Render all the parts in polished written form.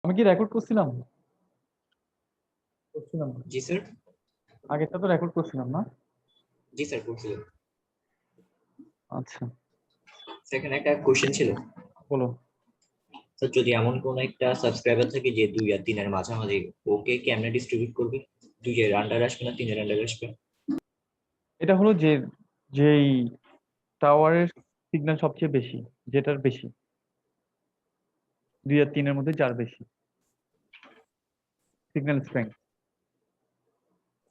আমি কি রেকর্ড করছিলাম? করছিলাম না। জি স্যার। আগেরটা তো রেকর্ড করছিলাম না? জি স্যার করছিলেন। আচ্ছা, সেখানে একটা কোশ্চেন ছিল। বলো। তো যদি এমন কোন একটা সাবস্ক্রাইবার থাকে যে 2 আর 3 এর মাঝামাঝি, ওকে কেমনে ডিস্ট্রিবিউট করবে? 2 এর আন্ডার আসবে না 3 এর আন্ডার আসবে? এটা হলো যে যেই টাওয়ারের সিগন্যাল সবচেয়ে বেশি, যেটার বেশি 2 আর 3 এর মধ্যে যার বেশি সিগন্যাল স্ট্রেংথ।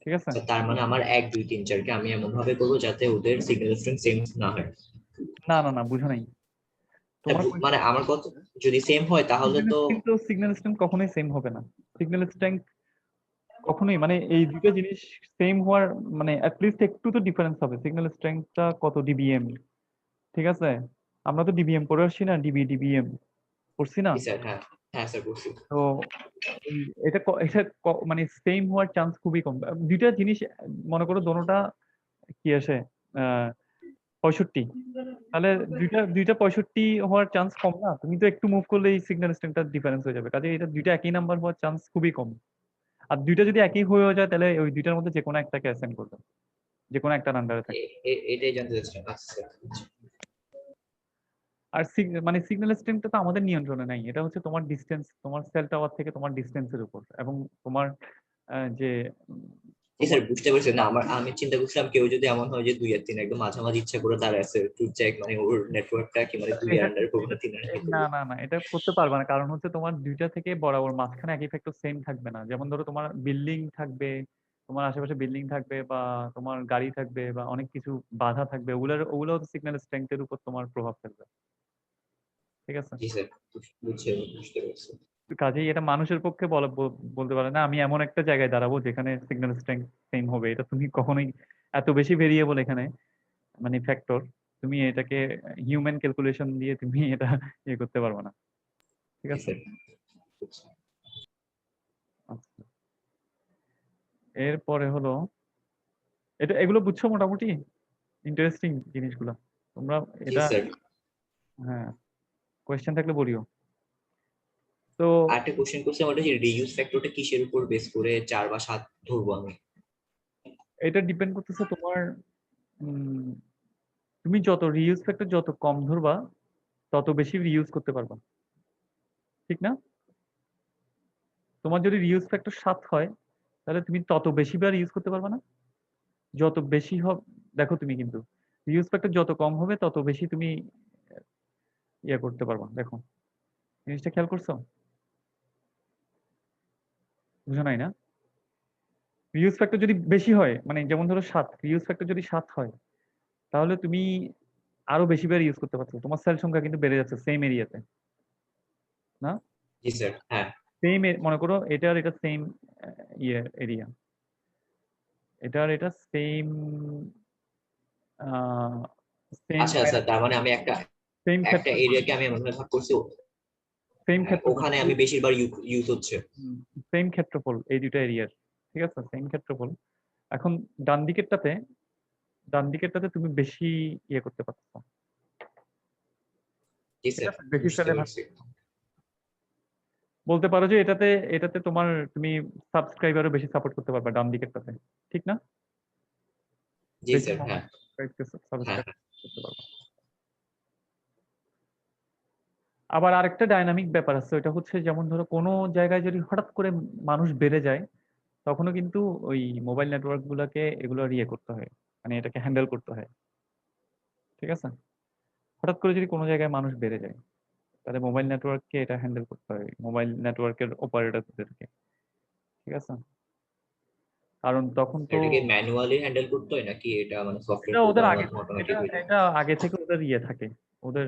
ঠিক আছে? তো তার মানে আমার 1 2 3 4 কে আমি এমন ভাবে করবো যাতে ওদের সিগন্যাল স্ট্রেংথ সেম না হয়। না না না, বুঝো নাই তোমার। মানে আমার কথা, যদি সেম হয় তাহলে তো সিগন্যাল স্ট্রেংথ কখনোই সেম হবে না। সিগন্যাল স্ট্রেংথ কখনোই, মানে এই দুটো জিনিস সেম হওয়ার, মানে অ্যাটলিস্ট একটু তো ডিফারেন্স হবে। সিগন্যাল স্ট্রেংথটা কত ডিবিএম, ঠিক আছে? আমরা তো ডিবিএম পড়ে আসছি না, ডিবিএম পড়ছি না? জি স্যার। হ্যাঁ হ্যাঁ স্যার করছি। তো মানে সেম হওয়ার চান্স খুবই কম। দুইটা জিনিস মনে করো দোনোটা কি আসে, আহ 65, তাহলে দুইটা দুইটা 65 হওয়ার চান্স কম না? তুমি তো একটু মুভ করলে এই সিগন্যাল স্ট্রেংথটা ডিফারেন্স হয়ে যাবে, কাজে এটা দুইটা একই নাম্বার হওয়ার চান্স খুবই কম। আর দুইটা যদি একই হয়ে যায় তাহলে ওই দুইটার মধ্যে যে কোনো একটাকে অ্যাসাইন করবে, যে কোনো একটা আন্ডারে থাকে। এটাই জানতে চাচ্ছিলাম। আচ্ছা স্যার। আর মানে সিগন্যাল স্ট্রেংথটা তো আমাদের নিয়ন্ত্রণে নাই, এটা হচ্ছে তোমার ডিস্টেন্স, তোমার সেল টাওয়ার থেকে তোমার ডিস্টেন্সের উপর, এবং তোমার যে জি তোমার স্যার বুঝতে পারছি না, আমি চিন্তা করছিলাম কেউ যদি এমন হয় যে 2 আর 3 একদম মাঝামাঝি ইচ্ছা করে দাঁড়ায় আছে টু চেক, মানে ওর নেটওয়ার্কটা কি মানে 2 এর এটা আন্ডার করবো না এটা 3 এর আন্ডার না করবো? না না, এটা করতে পারবে না, কারণ হচ্ছে তোমার দুইটা থেকে বরাবর মাঝখানে এক ইফেক্ট সেম থাকবে না। যেমন ধরো তোমার বিল্ডিং থাকবে, তোমার আশেপাশে বিল্ডিং থাকবে, বা তোমার গাড়ি থাকবে, বা অনেক কিছু বাধা থাকবে, ওগুলো সিগন্যাল স্ট্রেংথের উপর তোমার প্রভাব ফেলবে। ঠিক আছে? জি স্যার বুঝতে পারছি। কাজেই এটা মানুষের পক্ষে বলতে পারে না আমি এমন একটা জায়গায় দাঁড়াবো যেখানে সিগন্যাল স্ট্রেংথ সেম হবে। এটা তুমি কখনোই, এত বেশি ভেরিয়েবল এখানে, মানে ফ্যাক্টর, তুমি এটাকে হিউম্যান ক্যালকুলেশন দিয়ে তুমি এটা ইয়ে করতে পারবে না। ঠিক জি আছে? স্যার। আচ্ছা, এরপরে হলো, এগুলো বুঝছো মোটামুটি, ইন্টারেস্টিং জিনিসগুলো তোমরা। জি এটা, স্যার। হ্যাঁ, কোয়েশ্চেন থাকলে বলিও। তো আরেকটা কোশ্চেন করছি, ওটা যে রিইউজ ফ্যাক্টরটা কিসের উপর বেস করে 4 বা 7 ধরবো আমি? এটা ডিপেন্ড করতেছে তোমার, উম, তুমি যত রিউজ ফ্যাক্টর যত কম ধরবা তত বেশি রিউজ করতে পারবা, ঠিক না? তোমার যদি রিউজ ফ্যাক্টর 7 হয় তাহলে তুমি তত বেশি বার ইউজ করতে পারবা না? যত বেশি হবে, দেখো তুমি কিন্তু রিউজ ফ্যাক্টর যত কম হবে তত বেশি তুমি ইয়ে করতে পারবা। দেখো, জিনিসটা খেয়াল করছো? বুঝো নাই না? রিউজ ফ্যাক্টর যদি বেশি হয়, মানে যেমন ধরো 7, রিউজ ফ্যাক্টর যদি 7 হয় তাহলে তুমি আরো বেশি বার ইউজ করতে পারছো, তোমার সেল সংখ্যা কিন্তু বেড়ে যাচ্ছে সেম এরিয়াতে, না? জি স্যার। হ্যাঁ। সেম, মনে করো এটা আর এটা সেম ইয়ে এরিয়া, এটা আর এটা সেম, সেম আচ্ছা স্যার, তার মানে আমি একটা সেম একটা ক্ষেত্রফল, এরিয়াকে আমি এমন ভাবে ভাগ করছি, সেম হ্যাঁ, ক্ষেত্রফল, ওখানে আমি বেশিরভাগ ইউজ হচ্ছে। সেম ক্ষেত্রফল এই দুটো এরিয়ার। ঠিক আছে, সেম ক্ষেত্রফল। এখন ডান দিকেরটাতে, তুমি বেশি ইয়ে করতে পারছো, জি ঠিক স্যার আছে, বেশি বুঝতে সেলে ভাগ পারছি। করছো। বলতে পারো যে এটাতে এটাতে তোমার, তুমি সাবস্ক্রাইবারও বেশি সাপোর্ট করতে পারবে ডান দিকেরটাতে, ঠিক না? জি বেশি স্যার। হ্যাঁ হ্যাঁ। সাবস্ক্রাইব করতে পারবে। আবার আরেকটা ডাইনামিক ব্যাপার আছে, ওটা হচ্ছে যেমন ধরো কোনো জায়গায় যদি হঠাৎ করে মানুষ বেড়ে যায়, তখনও কিন্তু ওই মোবাইল নেটওয়ার্ক গুলাকে এগুলো ইয়ে করতে হয়, মানে এটাকে হ্যান্ডেল করতে হয়। ঠিক আছে? হঠাৎ করে যদি কোনো জায়গায় মানুষ বেড়ে যায় তাহলে মোবাইল নেটওয়ার্ককে এটা হ্যান্ডেল করতে হয়, মোবাইল নেটওয়ার্কের অপারেটরদেরকে। ঠিক আছে? কারণ তখন তো এটাকে ম্যানুয়ালি হ্যান্ডেল করতে হয় নাকি এটা মানে এটা সফটওয়্যার ওদের প্রোগ্রামের আগে, মাধ্যমে এটা অটোমেটিক হয়ে যায়? এটা আগে থেকে ওদের ইয়ে থাকে, ওদের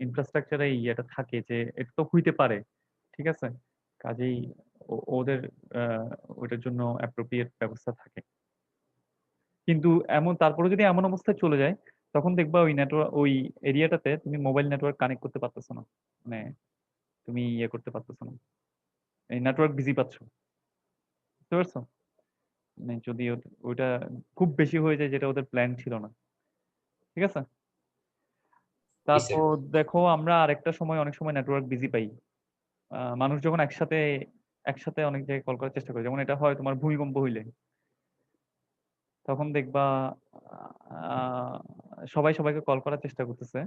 ইনফ্রাস্ট্রাকচারে ইয়েটা থাকে যে এটা তো হইতে পারে। ঠিক আছে? কাজেই ওদের আহ, ওইটার জন্য অ্যাপ্রোপ্রিয়েট ব্যবস্থা থাকে। কিন্তু এমন তারপরে যদি এমন অবস্থায় চলে যায়, তখন দেখবা ওই নেটওয়ার্ক, ওই এরিয়াটাতে তুমি মোবাইল নেটওয়ার্ক কানেক্ট করতে পারতেছো না, মানে তুমি ইয়ে করতে পারতেছো না, এই নেটওয়ার্ক বিজি পাচ্ছ। বুঝতে পারছো? মানে যদি ওইটা খুব বেশি হয়ে যায় যেটা ওদের প্ল্যান ছিল না। ঠিক আছে? জি স্যার। তারপর দেখো আমরা আরেকটা সময়, অনেক সময় নেটওয়ার্ক বিজি পাই, মানুষ যখন একসাথে একসাথে অনেক জায়গায় কল করার চেষ্টা করে, যেমন এটা হয় তোমার ভূমিকম্প হইলে, তখন দেখবা আহ, সবাই সবাইকে কল করার চেষ্টা করতেছে,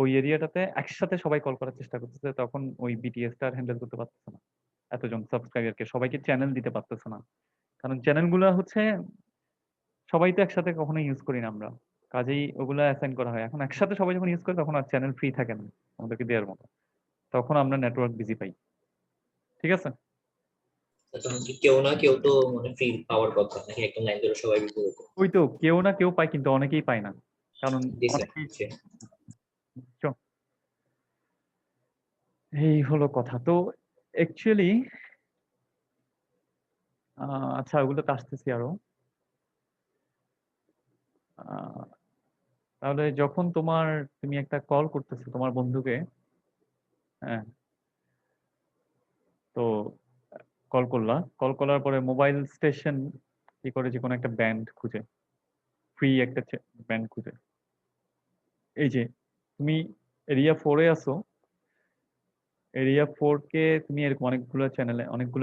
ওই এরিয়াটাতে একসাথে সবাই কল করার চেষ্টা করতেছে, তখন ওই বিটিএসটা আর হ্যান্ডেল করতে পারতেছে না, এতজন সাবস্ক্রাইবারকে সবাইকে চ্যানেল দিতে পারতেছে না, কারণ চ্যানেলগুলো হচ্ছে সবাই তো একসাথে কখনো ইউজ করি না আমরা, কাজেই ওগুলো অ্যাসাইন করা হয়। এখন একসাথে সবাই যখন ইউজ করে তখন আর চ্যানেল ফ্রি থাকে না আমাদেরকে দেওয়ার মতো, তখন আমরা নেটওয়ার্ক বিজি পাই। ঠিক আছে? তখন কি কেউ না কেউ তো মানে ফ্রি পাওয়ার কথা, নাকি একদম লাইন ধরে সবাই বিপদ ওই তো কেউ না কেউ পায়, কিন্তু অনেকেই পায় না, কারণ দিছে? অনেকেই বুঝছো? এই হলো কথা। তো অ্যাকচুয়ালি আচ্ছা, ওগুলো তো আসতেছি আরো। আহ, তাহলে যখন তুমি একটা কল করতেছো তোমার বন্ধুকে, হ্যাঁ, তো কল করলা, কল করার পরে মোবাইল স্টেশন কি করে, যে কোনো একটা ব্যান্ড খুঁজে, ফ্রি একটা ব্যান্ড খুঁজে, এই যে তুমি এরিয়া 4-এ আছো, এরিয়া 4 কে তুমি এরকম অনেকগুলো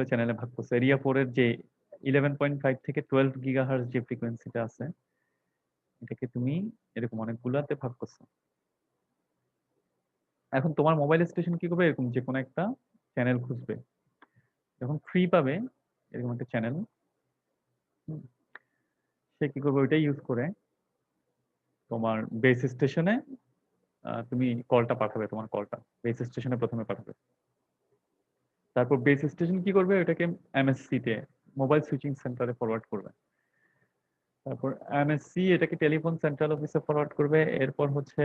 চ্যানেলে ভাগ করছো। এরিয়া 4-এর যে 11.5 থেকে 12 GHz যে ফ্রিকোয়েন্সিটা আছে, এটাকে তুমি এরকম অনেকগুলাতে ভাগ করছো। এখন তোমার মোবাইল স্টেশন কি করবে, এরকম যে কোনো একটা চ্যানেল খুঁজবে, যখন ফ্রি পাবে এরকম একটা চ্যানেল, সে কি করবে, ওইটাই ইউজ করে তোমার বেস স্টেশনে তুমি কলটা পাঠাবে, তোমার কলটা বেস স্টেশনে প্রথমে পাঠাবে, তারপর বেস স্টেশন কি করবে, ওটাকে এমএসসি তে, মোবাইল সুইচিং সেন্টারে ফরওয়ার্ড করবে, তারপর এমএসসি এটাকে টেলিফোন সেন্ট্রাল অফিসে ফরওয়ার্ড করবে। এরপর হচ্ছে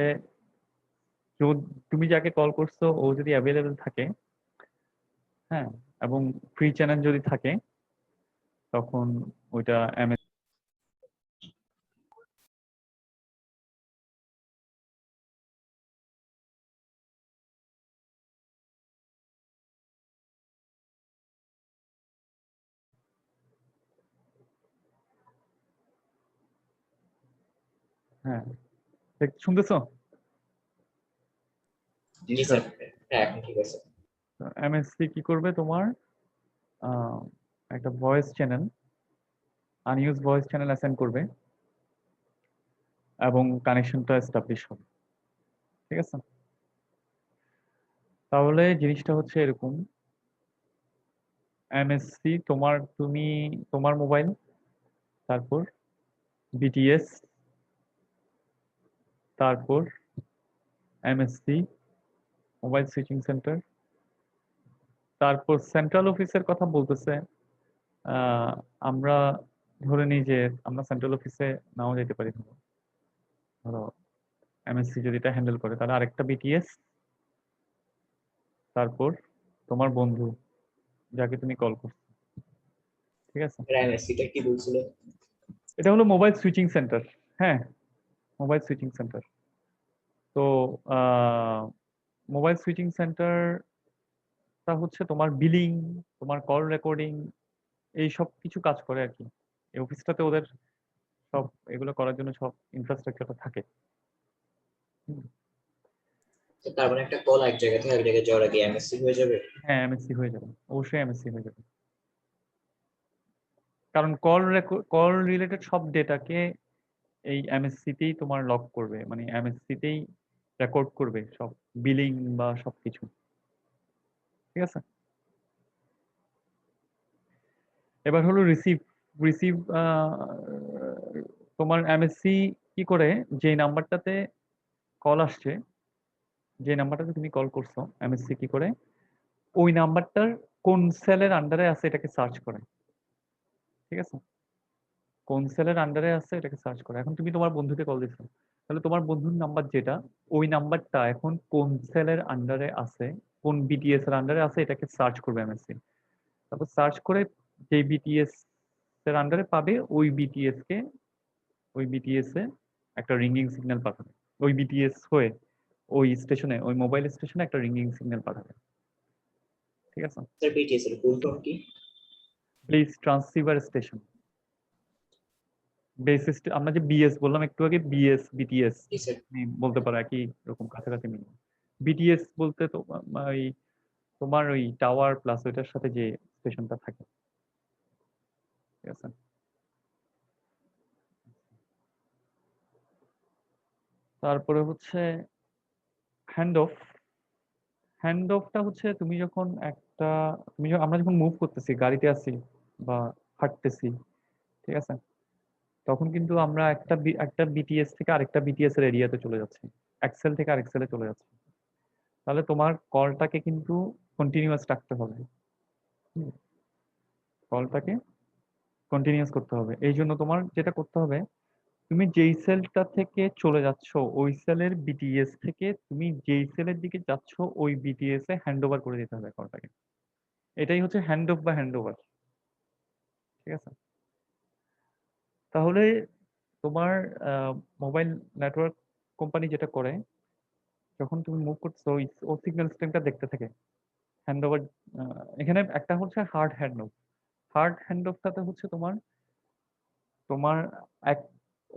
তুমি যাকে কল করছো ও যদি অ্যাভেলেবেল থাকে, হ্যাঁ, এবং ফ্রি চ্যানেল যদি থাকে, তখন ওইটা এমএস, হ্যাঁ, শুনতেছো? জি স্যার, হ্যাঁ এখন ঠিক আছে। এমএসসি কি করবে, তোমার একটা voice channel, আনইউজ voice channel assign করবে, এবং কানেকশনটা এস্টাবলিশ হবে। ঠিক আছে? তাহলে জিনিসটা হচ্ছে এরকম, এমএসসি তোমার মোবাইল, তারপর বিটিএস, তারপর এমএসসি মোবাইল সুইচিং সেন্টার, তারপর সেন্ট্রাল অফিসের কথা বলতেছে। আহ, আমরা ধরে নিই যে আমরা সেন্ট্রাল অফিসে নাও যেতে পারি, ধরো এমএসসি যদি এটা হ্যান্ডেল করে, তাহলে আরেকটা বিটিএস, তারপর তোমার বন্ধু যাকে তুমি কল করছো। ঠিক আছে? এমএসসিটা কি বলছিল? এটা হলো মোবাইল সুইচিং সেন্টার। হ্যাঁ, মোবাইল সুইচিং সেন্টার। তো মোবাইল সুইচিং সেন্টারটা হচ্ছে তোমার বিলিং, তোমার কল রেকর্ডিং, এই সব কিছু কাজ করে আর কি। এই অফিসটাতে ওদের সব এগুলো করার জন্য সব ইনফ্রাস্ট্রাকচারটা থাকে। হুম। তো তার মানে একটা কল এক জায়গা থেকে এক জায়গায় যাওয়ার আগে এমএসসি হয়ে যাবে? হ্যাঁ, এমএসসি হয়ে যাবে, অবশ্যই এমএসসি হয়ে যাবে, কারণ কল রিলেটেড সব ডেটাকে এই এমএসসি তেই তোমার লক করবে, মানে এমএসসি তেই রেকর্ড করবে সব বিলিং বা সবকিছু। ঠিক আছে? এবার হলো রিসিভ। রিসিভ তোমার এমএসসি কি করে, যে নাম্বারটাতে কল আসছে, যে নাম্বারটাতে তুমি কল করছো, এমএসসি কি করে ওই নাম্বারটার কোন সেলের আন্ডারে আছে এটাকে সার্চ করে। ঠিক আছে? কোন সেলের আন্ডারে আছে এটাকে সার্চ করে। এখন তুমি তোমার বন্ধুকে কল দিছো, তাহলে তোমার বন্ধুর নাম্বার যেটা, ওই নাম্বারটা এখন কোন সেলের আন্ডারে আছে, কোন বিটিএস এর আন্ডারে আছে, এটাকে সার্চ করবে এমএসসি। তারপর সার্চ করে যে বিটিএস এর আন্ডারে পাবে, ওই বিটিএস এ একটা রিঙ্গিং সিগন্যাল পাঠাবে, ওই বিটিএস হয়ে ওই স্টেশনে, ওই মোবাইল স্টেশনে একটা রিঙ্গিং সিগন্যাল পাঠাবে। ঠিক আছে? স্যার বিটিএস এর ফুল ফর্ম কি? Please transceiver station. আমরা যে বিএস বললাম একটু আগে, বিএস বিটিএস জি স্যার। বলতে পারো, একই রকম কাছাকাছি মিল। বিটিএস বলতে তো ওই তোমার ওই টাওয়ার প্লাস ওইটার সাথে যে স্টেশনটা থাকে, ঠিক আছে? তারপরে হচ্ছে হ্যান্ড অফ। হ্যান্ড অফটা হচ্ছে তুমি যখন একটা, আমরা যখন মুভ করতেছি, গাড়িতে আছি বা হাঁটতেছি, ঠিক আছে, তখন কিন্তু আমরা একটা বিটিএস থেকে আরেকটা বিটিএস এর এরিয়াতে চলে যাচ্ছি, এক্সেল থেকে আরেকসেলে চলে যাচ্ছি। তাহলে তোমার কলটাকে কিন্তু কন্টিনিউয়াস রাখতে হবে। কলটাকে কন্টিনিউয়াস করতে হবে, এই জন্য তোমার যেটা করতে হবে, তুমি যেই সেলটা থেকে চলে যাচ্ছ ওই সেলের বিটিএস থেকে তুমি যেই সেলের দিকে যাচ্ছ ওই বিটিএস এ হ্যান্ড ওভার করে দিতে হবে কলটাকে। এটাই হচ্ছে হ্যান্ড অফ বা হ্যান্ড ওভার, ঠিক আছে? তাহলে তোমার মোবাইল নেটওয়ার্ক কোম্পানি যেটা করে, যখন তুমি মুভ করছো ও সিগন্যাল স্ট্রিমটা দেখতে থাকে হ্যান্ড ওভার। এখানে একটা হচ্ছে hard hand off. Hard hand অফটাতে হচ্ছে তোমার তোমার এক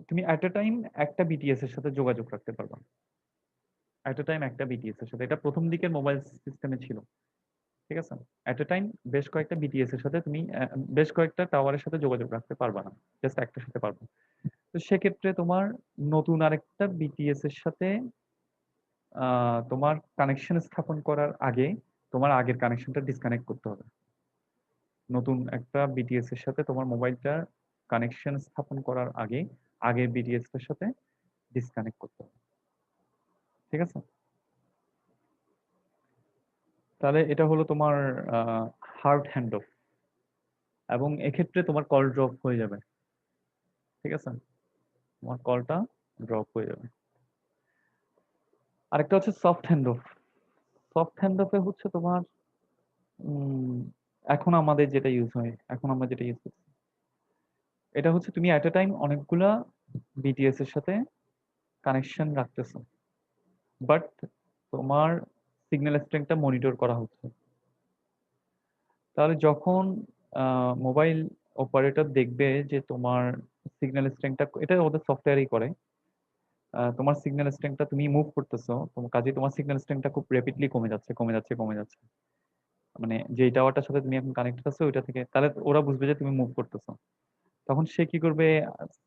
তুমি অ্যাট এ টাইম একটা বিটিএস এর সাথে যোগাযোগ রাখতে পারবা, অ্যাট এ টাইম একটা বিটিএস এর সাথে। এটা প্রথম দিকের মোবাইল সিস্টেমে ছিল, ঠিক আছে? অ্যাট এ টাইম বেশ কয়েকটা বিটিএস এর সাথে তুমি বেশ কয়েকটা টাওয়ারের সাথে যোগাযোগ রাখতে পারবা না, জাস্ট একটার সাথে পারবে। তো সেক্ষেত্রে তোমার নতুন আরেকটা বিটিএস এর সাথে তোমার কানেকশন স্থাপন করার আগে তোমার আগের কানেকশনটা ডিসকানেক্ট করতে হবে। নতুন একটা বিটিএস এর সাথে তোমার মোবাইলটা কানেকশন স্থাপন করার আগে আগের বিটিএস এর সাথে ডিসকানেক্ট করতে হবে, ঠিক আছে? তাহলে এটা হলো তোমার হার্ড হ্যান্ড অফ, এবং এক্ষেত্রে তোমার কল ড্রপ হয়ে যাবে, ঠিক আছে? তোমার কলটা ড্রপ হয়ে যাবে। আরেকটা হচ্ছে soft hand off. Soft hand অফে হচ্ছে তোমার উম, এখন আমরা যেটা ইউজ করছি, এটা হচ্ছে তুমি অ্যাট এ টাইম অনেকগুলা বিটিএস এর সাথে কানেকশন রাখতেছো, বাট তোমার সিগন্যাল স্ট্রেংথটা মনিটর করা হচ্ছে। তাহলে যখন মোবাইল অপারেটর দেখবে যে তোমার সিগন্যাল স্ট্রেংথটা, এটা ওদের সফটওয়্যারই করে, তোমার সিগন্যাল স্ট্রেংথটা তুমি মুভ করতেছো, তোমার কাজে তোমার সিগন্যাল স্ট্রেংথটা খুব র্যাপিডলি কমে যাচ্ছে, কমে যাচ্ছে, কমে যাচ্ছে, মানে যেই টাওয়ারটার সাথে তুমি এখন কানেক্টেড আছো ওইটা থেকে, তাহলে ওরা বুঝবে যে তুমি মুভ করতেছো। তখন সে কি করবে,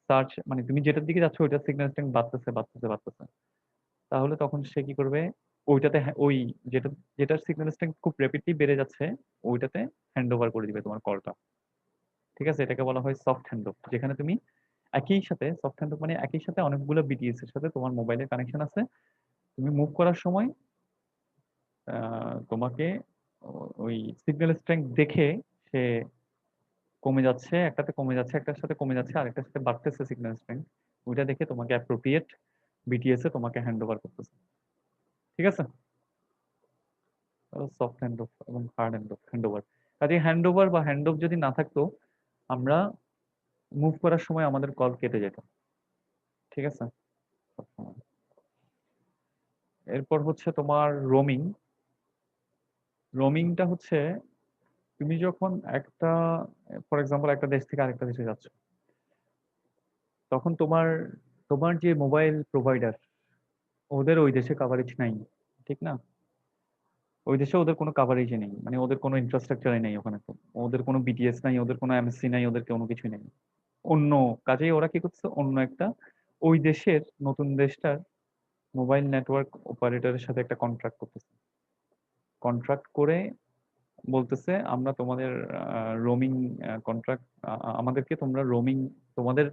সার্চ, মানে তুমি যেটার দিকে যাচ্ছ ওইটার সিগন্যাল স্ট্রেংথ বাড়তেছে, বাড়তেছে, বাড়তেছে, তাহলে তখন সে কি করবে, ওইটাতে ওই যেটা যেটার সিগন্যাল স্ট্রেংথ খুব র্যাপিডলি বেড়ে যাচ্ছে ওইটাতে হ্যান্ড ওভার করে দিবে তোমার কলটা, ঠিক আছে? এটাকে বলা হয় সফট হ্যান্ড অফ, যেখানে তুমি একই সাথে, সফট হ্যান্ড অফ মানে একই সাথে অনেকগুলো বিটিএস এর সাথে তোমার মোবাইলের কানেকশন আছে, তুমি মুভ করার সময় তোমাকে ওই সিগন্যাল স্ট্রেংথ দেখে সে কমে যাচ্ছে, একটাতে কমে যাচ্ছে, একটার সাথে কমে যাচ্ছে, আরেকটার সাথে বাড়তেছে সিগন্যাল স্ট্রেংথ, ওইটা দেখে তোমাকে অ্যাপ্রোপ্রিয়েট বিটিএস এ তোমাকে হ্যান্ড ওভার করতেছে, ঠিক আছে? সফট হ্যান্ড অফ এবং হার্ড হ্যান্ড ওভার। কাজে হ্যান্ড ওভার বা হ্যান্ড অফ যদি না থাকতো, আমরা মুভ করার সময় আমাদের কল কেটে যেত, ঠিক আছে? সবসময়। এরপর হচ্ছে তোমার রোমিং। রোমিংটা হচ্ছে তুমি যখন একটা, ফর এক্সাম্পল একটা দেশ থেকে আরেকটা দেশে যাচ্ছ, তখন তোমার তোমার যে মোবাইল প্রোভাইডার, ওদের ওই দেশে কাভারেজ নাই, ঠিক না? ওই দেশে ওদের কোনো কাভারেজই নেই, মানে ওদের কোনো ইনফ্রাস্ট্রাকচারই নেই ওখানে, তো ওদের কোনো বিটিএস নাই, ওদের কোনো এমএসসি নাই, ওদের কোনো কিছুই নেই। অন্য কাজেই ওরা কি করছে, অন্য একটা ওই দেশের, নতুন দেশটার মোবাইল নেটওয়ার্ক অপারেটরের সাথে একটা কন্ট্রাক্ট করতেছে। কন্ট্রাক্ট করে বলতেছে আমরা তোমাদের রোমিং কন্ট্রাক্ট, আমাদেরকে তোমরা রোমিং, তোমাদের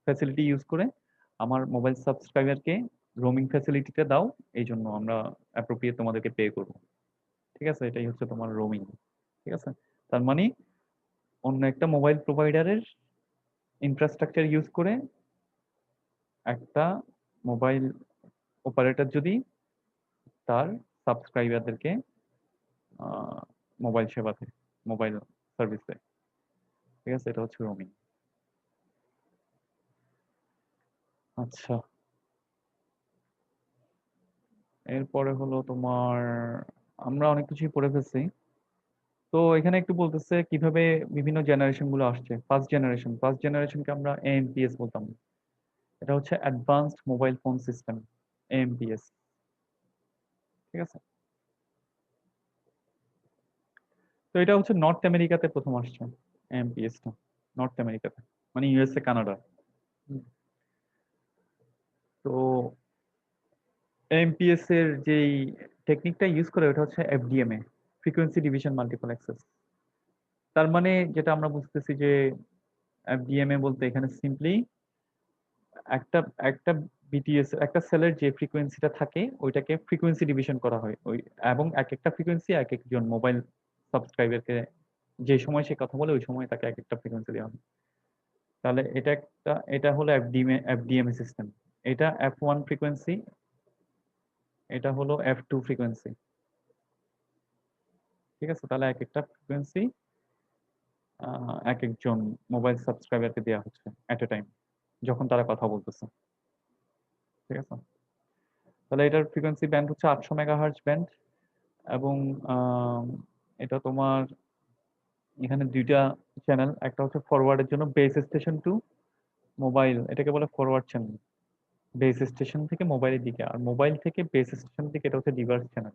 ফ্যাসিলিটি ইউজ করে আমার মোবাইল সাবস্ক্রাইবারকে রোমিং ফ্যাসিলিটিটা দাও, এই জন্য আমরা অ্যাপ্রোপ্রিয়েট তোমাদেরকে পে করবো, ঠিক আছে? এটাই হচ্ছে তোমার রোমিং, ঠিক আছে? তার মানে অন্য একটা মোবাইল প্রোভাইডারের ইনফ্রাস্ট্রাকচার ইউজ করে একটা মোবাইল অপারেটর যদি তার সাবস্ক্রাইবারদেরকে মোবাইল সেবাতে, মোবাইল সার্ভিসে, ঠিক আছে? এটা হচ্ছে রোমিং। আচ্ছা, এরপরে হলো তোমার, আমরা অনেক কিছুই পড়ে ফেলছি। তো এখানে একটু বলতেছে কিভাবে বিভিন্ন জেনারেশন গুলো আসছে। ফার্স্ট জেনারেশনকে আমরা এএমপিএস বলতাম, এটা হচ্ছে অ্যাডভান্সড মোবাইল ফোন সিস্টেম, এএমপিএস, ঠিক আছে? এটা হচ্ছে নর্থ আমেরিকাতে প্রথম আসছে এমপিএস টা, নর্থ আমেরিকাতে, মানে ইউএসএ, কানাডা। তো এমপিএস এর যেই টেকনিকটা ইউজ করে ওটা হচ্ছে FDMA, frequency division multiple access. তার মানে যেটা আমরা বুঝতেছি যে এফডিএমএ বলতে এখানে সিম্পলি একটা একটা বিটিএস, একটা সেলের যে ফ্রিকোয়েন্সিটা থাকে ওইটাকে ফ্রিকোয়েন্সি ডিভিশন করা হয় ওই, এবং এক একটা ফ্রিকোয়েন্সি এক একজন মোবাইল সাবস্ক্রাইবারকে যে সময় সে কথা বলে ওই সময় তাকে এক একটা ফ্রিকোয়েন্সি দেওয়া হয়। তাহলে এটা হলো এফডিএমএ সিস্টেম। এটা F1 ফ্রিকোয়েন্সি, এটা হলো F2 ফ্রিকোয়েন্সি। ঠিক আছে, তাহলে এক একটা ফ্রিকোয়েন্সি এক একজন মোবাইল সাবস্ক্রাইবারকে দেওয়া হচ্ছে এট এ টাইম, যখন তারা কথা বলতেছে। ঠিক আছে, তাহলে এটার ফ্রিকোয়েন্সি ব্যান্ড হচ্ছে 800 মেগাহার্জ ব্যান্ড। এবং আম, এটা তোমার এখানে দুইটা চ্যানেল, একটা হচ্ছে ফরওয়ার্ডের জন্য বেস স্টেশন টু মোবাইল, এটাকে বলে ফরওয়ার্ড চ্যানেল, বেস স্টেশন থেকে মোবাইলের দিকে, আর মোবাইল থেকে বেস স্টেশন দিকে এটা হচ্ছে রিভার্স চ্যানেল।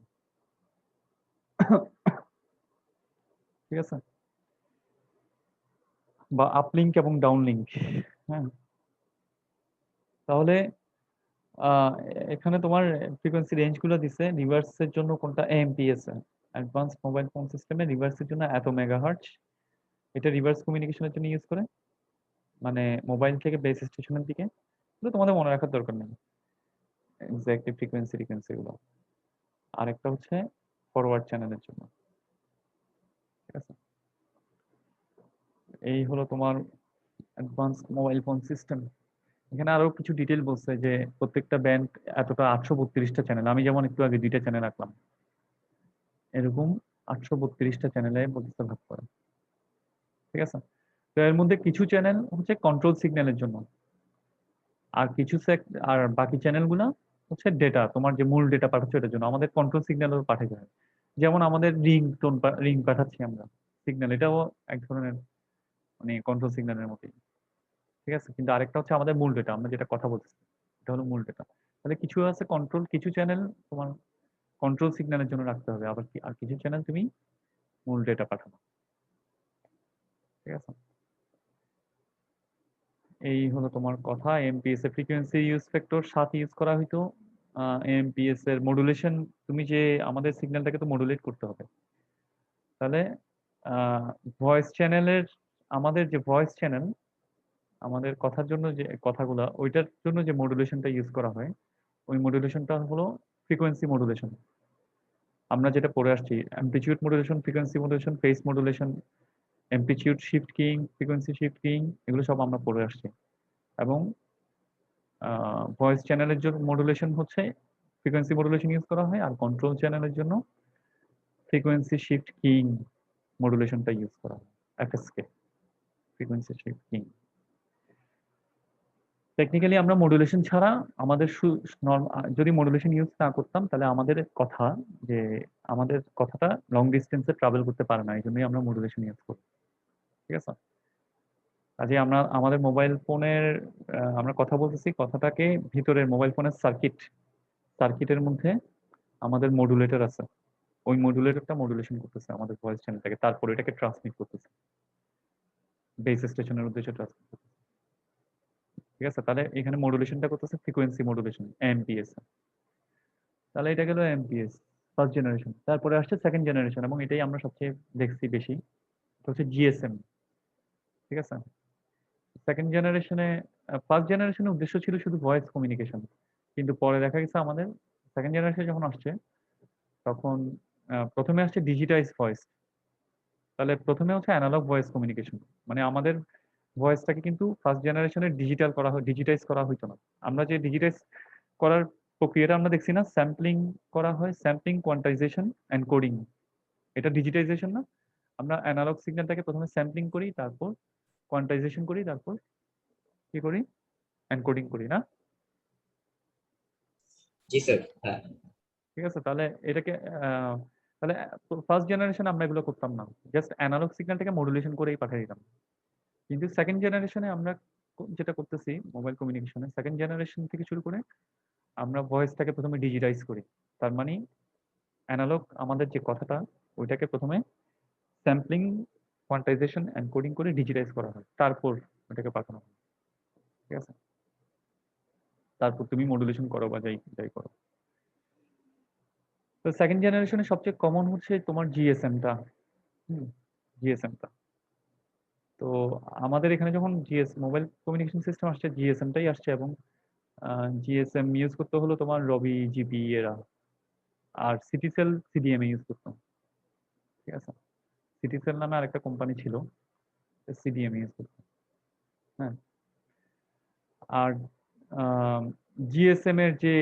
ঠিক আছে, বা আপলিঙ্ক এবং ডাউনলিঙ্ক। হ্যাঁ, তাহলে আহ, এখানে তোমার ফ্রিকোয়েন্সি রেঞ্জ গুলো দিছে রিভার্সের জন্য কোনটা, এমপিএস, অ্যাডভান্স মোবাইল ফোন সিস্টেমে রিভার্সের জন্য এত মেগাহার্টজ। এটা রিভার্স কমিউনিকেশনের জন্য ইউজ করে, মানে মোবাইল থেকে বেস স্টেশনের দিকে। এগুলো তোমাদের মনে রাখার দরকার নেই এক্স্যাক্টলি ফ্রিকোয়েন্সি গুলো। আর একটা হচ্ছে ফরওয়ার্ড চ্যানেলের জন্য। ঠিক আছে, এই হলো তোমার অ্যাডভান্স মোবাইল ফোন সিস্টেম। এখানে আরো কিছু ডিটেল বলছে যে প্রত্যেকটা ব্যান্ড এতটা 832টা চ্যানেল, আমি যেমন একটু আগে 2টা চ্যানেল রাখলাম, এরকম 832টা চ্যানেলে বলতে ভাগ করে। ঠিক আছে, তো এর মধ্যে কিছু চ্যানেল হচ্ছে কন্ট্রোল সিগন্যালের জন্য, আর কিছু আর বাকি চ্যানেলগুলো হচ্ছে ডেটা, তোমার যে মূল ডেটা পাঠাচ্ছে ওটার জন্য, আমাদের কন্ট্রোল সিগন্যালও পাঠাতে হয়। যেমন আমাদের রিং পাঠাচ্ছি আমরা, সিগন্যাল, এটাও এক ধরনের মানে কন্ট্রোল সিগন্যালের মতোই। ঠিক আছে, কিন্তু আরেকটা হচ্ছে আমাদের মূল ডেটা, আমরা যেটা কথা বলছি এটা হলো মূল ডেটা। তাহলে কিছু আছে কন্ট্রোল, কিছু চ্যানেল তোমার কন্ট্রোল সিগন্যালের জন্য রাখতে হবে, আবার আর কিছু চ্যানেল তুমি মূল ডেটা পাঠানো। ঠিক আছে, এই হলো তোমার কথা। এমপিএস এর ফ্রিকোয়েন্সি ইউজ ফ্যাক্টর 7 ইউজ করা হইতো। এমপিএস এর মডুলেশন, তুমি যে আমাদের সিগন্যালটাকে তো মডুলেট করতে হবে। তাহলে ভয়েস চ্যানেলের, আমাদের যে ভয়েস চ্যানেল, আমাদের কথার জন্য যে কথাগুলা, ওইটার জন্য যে মডুলেশনটা ইউজ করা হয়, ওই মডুলেশনটা হলো ফ্রিকোয়েন্সি মডুলেশন। আমরা যেটা পড়ে আসছি, amplitude modulation, frequency modulation, phase modulation, amplitude shift king, frequency shift king, এগুলো সব আমরা পড়ে আসছি। এবং ভয়েস চ্যানেলের জন্য মডুলেশন হচ্ছে ফ্রিকোয়েন্সি মডুলেশন ইউজ করা হয়, আর কন্ট্রোল চ্যানেলের জন্য ফ্রিকোয়েন্সি শিফট কিং মডুলেশনটা ইউজ করা হয়, FSK, frequency shift king. Technically আমরা মডুলেশন ছাড়া আমাদের যদি মডুলেশন ইউজ না করতাম তাহলে আমাদের কথা, যে আমাদের কথাটা লং ডিস্টেন্সে ট্রাভেল করতে পারে না, এই জন্যই আমরা মডুলেশন ইউজ করি। ঠিক আছে, কাজে আমরা আমাদের মোবাইল ফোনের আমরা কথা বলতেছি, কথাটাকে ভিতরের মোবাইল ফোনের সার্কিটের মধ্যে আমাদের মডুলেটর আছে, ওই মডুলেটরটা মডুলেশন করতেছে আমাদের ভয়েস চ্যানেলটাকে, তারপর এটাকে ট্রান্সমিট করতেছে বেস স্টেশনের উদ্দেশ্যে ট্রান্সমিট করতেছে। ঠিক আছে, তাহলে এখানে মডুলেশনটা করতেছে ফ্রিকোয়েন্সি মডুলেশন, এমপিএস। তাহলে এটা গেল এমপিএস, ফার্স্ট জেনারেশন। তারপরে আসছে সেকেন্ড জেনারেশন, এবং এটাই আমরা সবচেয়ে দেখছি বেশি, এটা হচ্ছে জিএসএম। ঠিক আছে, সেকেন্ড জেনারেশনে, ফার্স্ট জেনারেশনের উদ্দেশ্য ছিল শুধু ভয়েস কমিউনিকেশন, কিন্তু পরে দেখা গেছে আমাদের সেকেন্ড জেনারেশন যখন আসছে তখন প্রথমে আসছে ডিজিটাইজ ভয়েস। তাহলে প্রথমে হচ্ছে অ্যানালগ ভয়েস কমিউনিকেশন, মানে আমাদের ভয়েসটাকে কিন্তু ফার্স্ট জেনারেশনে ডিজিটাইজ করা হইতো না। আমরা যে ডিজিটাইজ করার প্রক্রিয়াটা আমরা দেখছি না, স্যাম্পলিং করা হয়, স্যাম্পলিং, কোয়ান্টাইজেশন, এনকোডিং, এটা ডিজিটাইজেশন না? আমরা অ্যানালগ সিগন্যালটাকে প্রথমে স্যাম্পলিং করি, তারপর কোয়ান্টাইজেশন করি, তারপর কি করি, এনকোডিং করি না? জি স্যার, হ্যাঁ। ঠিক আছে, তাহলে এটাকে তাহলে ফার্স্ট জেনারেশনে আমরা এগুলো করতাম না, জাস্ট অ্যানালগ সিগন্যালটাকে মডুলেশন করেই পাঠিয়ে দিতাম। কিন্তু সেকেন্ড জেনারেশনে আমরা যেটা করতেছি মোবাইল কমিউনিকেশনে, সেকেন্ড জেনারেশন থেকে শুরু করে আমরা ভয়েসটাকে প্রথমে ডিজিটাইজ করি। তার মানে অ্যানালগ আমাদের যে কথাটা, ওইটাকে প্রথমে স্যাম্পলিং, কোয়ান্টাইজেশন, এনকোডিং করে ডিজিটাইজ করা হয়, তারপর ওটাকে পাঠানো হয়। ঠিক আছে, তারপর তুমি মডুলেশন করো বা যাই যাই করো। তো সেকেন্ড জেনারেশনে সবচেয়ে কমন হচ্ছে তোমার জিএসএমটা। জিএসএমটা তো আমাদের এখানে যখন মোবাইল কমিউনিকেশন সিস্টেম আসছে, জিএসএমটাই আসছে, এবং জিএসএম ইউজ করতে হলো তোমার রবি, জিপি এরা, আর সিটিসেল সিডিএম ইউজ করতো। ঠিক আছে, সিটিসেল নামে আরেকটা কোম্পানি ছিল, সিডিএম ইউজ করতো। হ্যাঁ, আর জিএসএম এর যে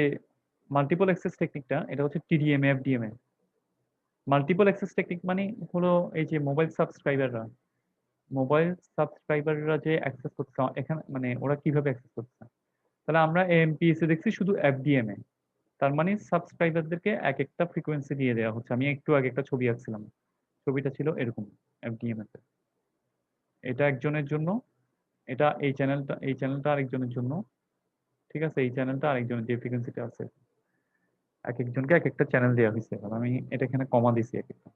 মাল্টিপল অ্যাক্সেস টেকনিকটা, এটা হচ্ছে টিডিএম, এফডিএম এ। মাল্টিপল অ্যাক্সেস টেকনিক মানে হলো এই যে মোবাইল সাবস্ক্রাইবাররা যে অ্যাক্সেস করছে এখানে, মানে ওরা কিভাবে অ্যাক্সেস করছে। তাহলে আমরা এমপিএস এ দেখছি শুধু এফডিএম এ, তার মানে সাবস্ক্রাইবারদেরকে এক একটা ফ্রিকোয়েন্সি দিয়ে দেওয়া হচ্ছে। আমি একটু আগে একটা ছবি আঁকছিলাম, ছবিটা ছিল এরকম এফডিএম এতে। এটা একজনের জন্য, এটা এই চ্যানেলটা আরেকজনের জন্য। ঠিক আছে, এই চ্যানেলটা আরেকজনের, যে ফ্রিকোয়েন্সিটা আছে, এক একজনকে এক একটা চ্যানেল দেওয়া হয়েছে। আর আমি এটা এখানে কমা দিছি এক একটা।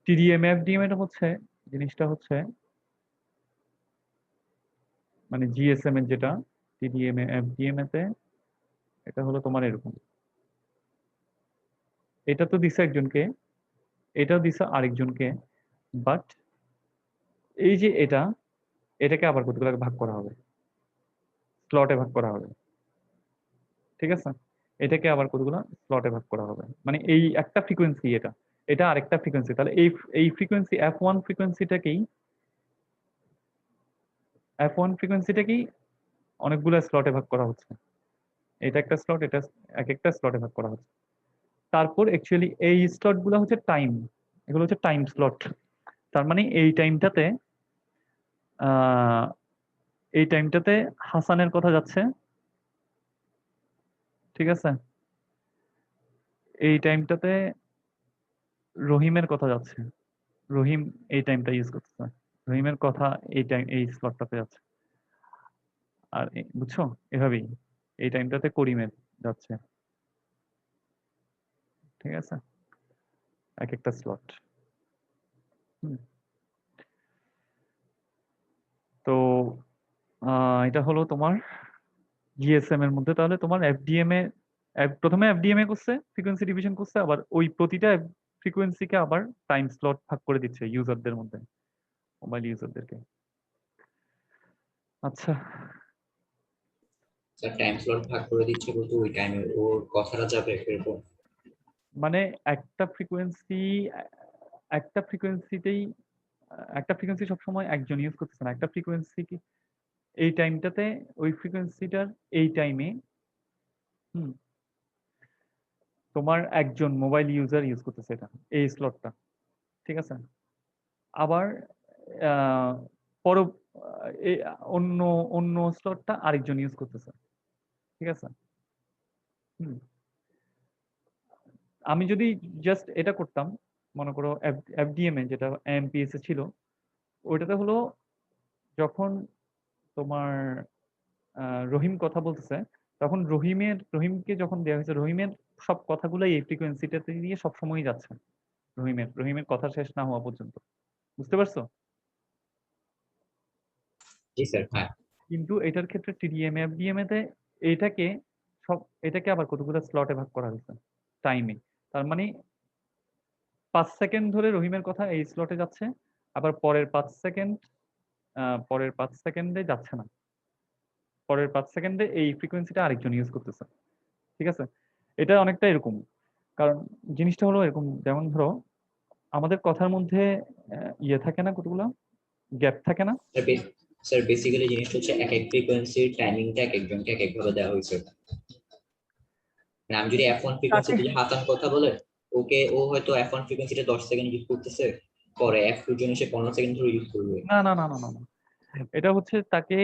টিডিএম এফডিএম এটা হচ্ছে, জিনিসটা হচ্ছে মানে জিএসএম এর যেটা টিডিএম এফডিএম এতে, এটা হলো তোমার এরকম। এটা তো দিছে একজনকে, এটাও দিছে আরেকজনকে, বাট এই যে এটাকে আবার কতগুলো ভাগ করা হবে, স্লটে ভাগ করা হবে। ঠিক আছে, এটাকে আবার কতগুলো স্লটে ভাগ করা হবে, মানে এই একটা ফ্রিকোয়েন্সি, এটা এটা আরেকটা ফ্রিকোয়েন্সি। তাহলে এই ফ্রিকোয়েন্সি এফ ওয়ান ফ্রিকোয়েন্সিটাকেই অনেকগুলো স্লটে ভাগ করা হচ্ছে। এটা একটা স্লট, এটা এক একটা স্লটে ভাগ করা হচ্ছে। তারপর অ্যাকচুয়ালি এই স্লট গুলো হচ্ছে টাইম, এগুলো হচ্ছে টাইম স্লট। তার মানে আহ এই টাইমটাতে হাসানের কথা যাচ্ছে। ঠিক আছে, এই টাইমটাতে রহিমের কথা যাচ্ছে। রহিম এই টাইমটা ইউজ করতেছে, রহিমের কথা এই স্লটটাতে যাচ্ছে। আর বুঝছো, এভাবেই এই টাইমটাতে করিমের যাচ্ছে। ঠিক আছে, এক একটা স্লট। তো এটা হলো তোমার জিএসএম এর মধ্যে। তাহলে তোমার এফডিএম এ প্রথমে এফডিএম এ করছে, ফ্রিকোয়েন্সি ডিভিশন করছে, আবার ওই প্রতিটা ফ্রিকোয়েন্সিকে আবার টাইম স্লট ভাগ করে দিচ্ছে ইউজারদের মধ্যে, মোবাইল ইউজারদেরকে। আচ্ছা, স্যার টাইম স্লট ভাগ করে দিচ্ছে বলতে ওই টাইমে ওর কথাটা যাবে এরকম? মানে একটা ফ্রিকোয়েন্সি একটা ফ্রিকোয়েন্সিতেই একটা ফ্রিকোয়েন্সি সবসময় একজন ইউজ করতেছে না। একটা ফ্রিকোয়েন্সি কি এই টাইমটাতে, ওই ফ্রিকোয়েন্সিটার এই টাইমে তোমার একজন মোবাইল ইউজার ইউজ করতেছে এটা, এই স্লটটা। ঠিক আছে, আবার আহ, পর অন্য অন্য স্লটটা আরেকজন ইউজ করতেছে। ঠিক আছে, হুম। আমি যদি জাস্ট এটা করতাম, মনে করো এফডিএম এ যেটা এমপিএস এ ছিল, ওইটাতে হলো যখন তোমার রহিম কথা বলতেছে, তখন রহিমকে যখন দেওয়া হয়েছে, রহিমের সব কথাগুলোই এই ফ্রিকোয়েন্সিটাতে দিয়ে সবসময়ই যাচ্ছে, রহিমের কথা শেষ না হওয়া পর্যন্ত। বুঝতে পারছো? জি স্যার, হ্যাঁ। কিন্তু এটার ক্ষেত্রে টিডিএম এফডিএম এতে এটাকে সব এটাকে আবার কতগুলো স্লটে ভাগ করা হয়েছে টাইমে। তার মানে 5 সেকেন্ড ধরে রহিমের কথা এই স্লটে যাচ্ছে, আবার পরের 5 সেকেন্ডে যাচ্ছে না, পরের 5 সেকেন্ডে এই ফ্রিকোয়েন্সিটা আরেকজন ইউজ করতেছে। ঠিক আছে, এটা অনেকটা এরকম। কারণ জিনিসটা হলো এরকম, যেমন ধরো আমাদের কথার মধ্যে ইয়ে থাকে না, কতগুলো গ্যাপ থাকে না। স্যার বেসিক্যালি জিনিসটা হচ্ছে এক এক ফ্রিকোয়েন্সির টাইমিংটা এক একজনকে এক একভাবে দেওয়া হয়েছে। মানে আমি যদি F1 তাকে ফ্রিকোয়েন্সিতে যে হাসান কথা বলে, ওকে ও হয়তো F1 ফ্রিকোয়েন্সিটা 10 সেকেন্ড ইউজ করতেছে, পরে F2 এর জন্য সে 15 সেকেন্ড ধরে ইউজ করবে। না না না না না না, এটা হচ্ছে তাকে